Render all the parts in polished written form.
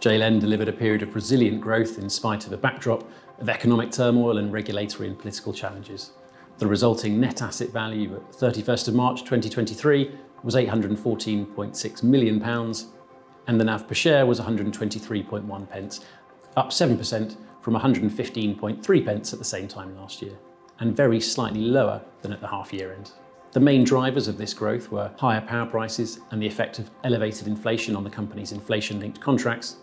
JLEN delivered a period of resilient growth in spite of a backdrop of economic turmoil and regulatory and political challenges. The resulting net asset value at 31st of March 2023 was £814.6 million, and the NAV per share was 123.1 pence, up 7% from 115.3 pence at the same time last year, and very slightly lower than at the half-year end. The main drivers of this growth were higher power prices and the effect of elevated inflation on the company's inflation-linked contracts,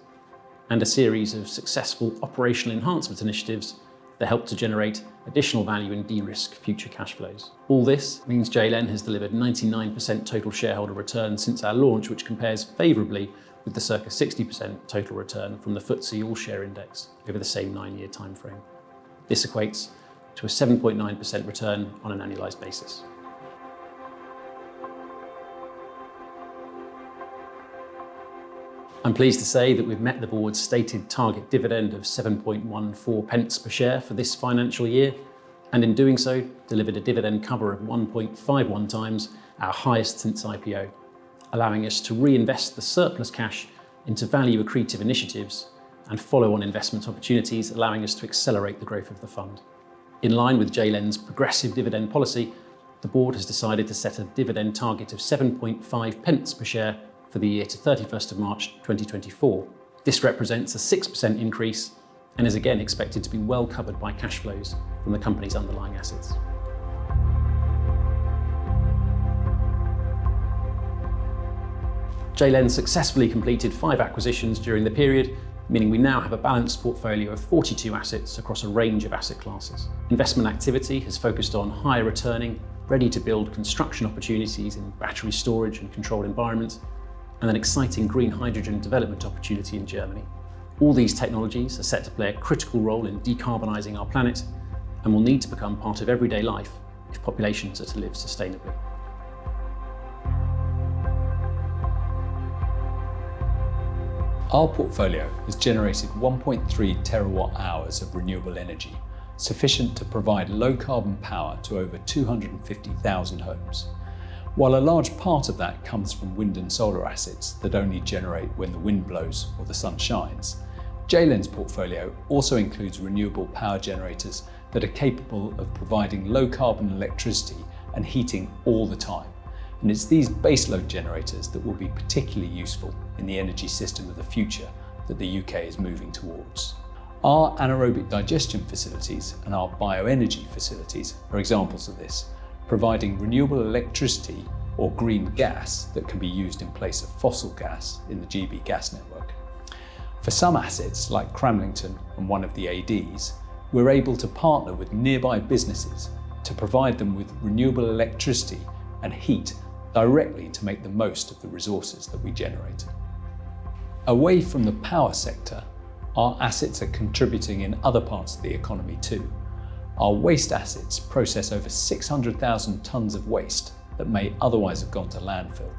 and a series of successful operational enhancement initiatives that helped to generate additional value and de-risk future cash flows. All this means JLEN has delivered 99% total shareholder return since our launch, which compares favourably with the circa 60% total return from the FTSE All-Share Index over the same 9-year timeframe. This equates to a 7.9% return on an annualised basis. I'm pleased to say that we've met the board's stated target dividend of 7.14 pence per share for this financial year, and in doing so, delivered a dividend cover of 1.51 times, our highest since IPO, allowing us to reinvest the surplus cash into value accretive initiatives and follow-on investment opportunities, allowing us to accelerate the growth of the fund. In line with JLEN's progressive dividend policy, the board has decided to set a dividend target of 7.5 pence per share for the year to 31st of March 2024. This represents a 6% increase and is again expected to be well covered by cash flows from the company's underlying assets. JLEN successfully completed 5 acquisitions during the period, meaning we now have a balanced portfolio of 42 assets across a range of asset classes. Investment activity has focused on higher returning, ready-to-build construction opportunities in battery storage and controlled environments, and an exciting green hydrogen development opportunity in Germany. All these technologies are set to play a critical role in decarbonising our planet and will need to become part of everyday life if populations are to live sustainably. Our portfolio has generated 1.3 terawatt hours of renewable energy, sufficient to provide low carbon power to over 250,000 homes. While a large part of that comes from wind and solar assets that only generate when the wind blows or the sun shines, JLEN's portfolio also includes renewable power generators that are capable of providing low carbon electricity and heating all the time. And it's these baseload generators that will be particularly useful in the energy system of the future that the UK is moving towards. Our anaerobic digestion facilities and our bioenergy facilities are examples of this, providing renewable electricity or green gas that can be used in place of fossil gas in the GB gas network. For some assets, like Cramlington and one of the ADs, we're able to partner with nearby businesses to provide them with renewable electricity and heat directly to make the most of the resources that we generate. Away from the power sector, our assets are contributing in other parts of the economy too. Our waste assets process over 600,000 tonnes of waste that may otherwise have gone to landfill.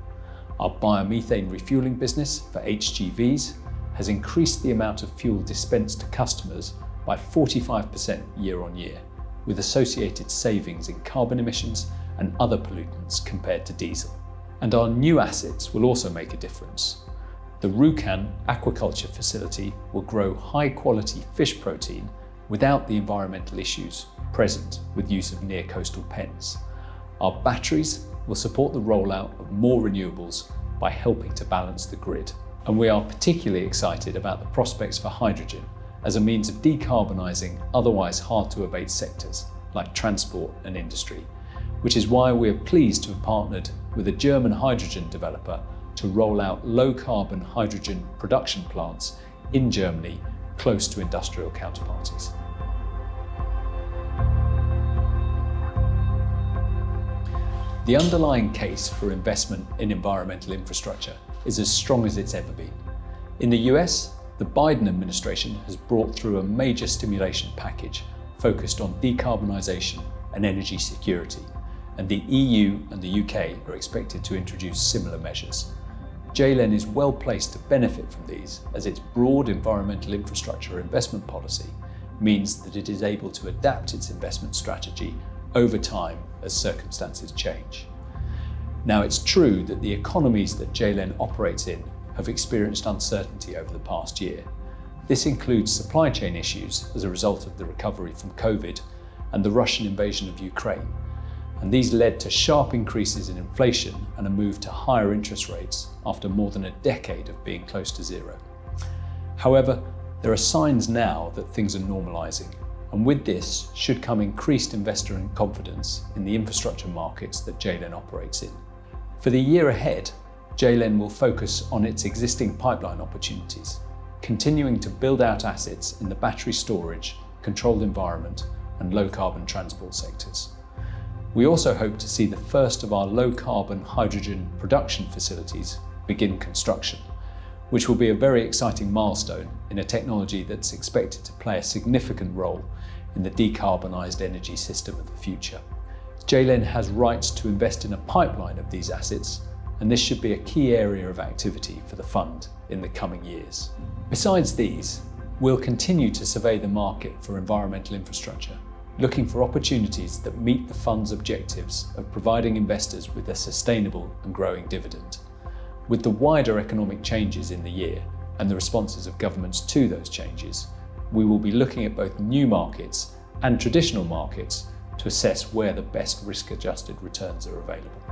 Our biomethane refuelling business for HGVs has increased the amount of fuel dispensed to customers by 45% year on year, with associated savings in carbon emissions and other pollutants compared to diesel. And our new assets will also make a difference. The Rjukan aquaculture facility will grow high quality fish protein without the environmental issues present with use of near coastal pens. Our batteries will support the rollout of more renewables by helping to balance the grid. And we are particularly excited about the prospects for hydrogen as a means of decarbonising otherwise hard to abate sectors like transport and industry, which is why we are pleased to have partnered with a German hydrogen developer to roll out low carbon hydrogen production plants in Germany close to industrial counterparties. The underlying case for investment in environmental infrastructure is as strong as it's ever been. In the US, the Biden administration has brought through a major stimulation package focused on decarbonisation and energy security, and the EU and the UK are expected to introduce similar measures. JLEN is well placed to benefit from these, as its broad environmental infrastructure investment policy means that it is able to adapt its investment strategy over time as circumstances change. Now, it's true that the economies that JLEN operates in have experienced uncertainty over the past year. This includes supply chain issues as a result of the recovery from COVID and the Russian invasion of Ukraine. And these led to sharp increases in inflation and a move to higher interest rates after more than a decade of being close to zero. However, there are signs now that things are normalising, and with this should come increased investor confidence in the infrastructure markets that JLEN operates in. For the year ahead, JLEN will focus on its existing pipeline opportunities, continuing to build out assets in the battery storage, controlled environment, and low-carbon transport sectors. We also hope to see the first of our low-carbon hydrogen production facilities begin construction, which will be a very exciting milestone in a technology that's expected to play a significant role in the decarbonised energy system of the future. JLEN has rights to invest in a pipeline of these assets, and this should be a key area of activity for the fund in the coming years. Besides these, we'll continue to survey the market for environmental infrastructure, looking for opportunities that meet the fund's objectives of providing investors with a sustainable and growing dividend. With the wider economic changes in the year and the responses of governments to those changes, we will be looking at both new markets and traditional markets to assess where the best risk-adjusted returns are available.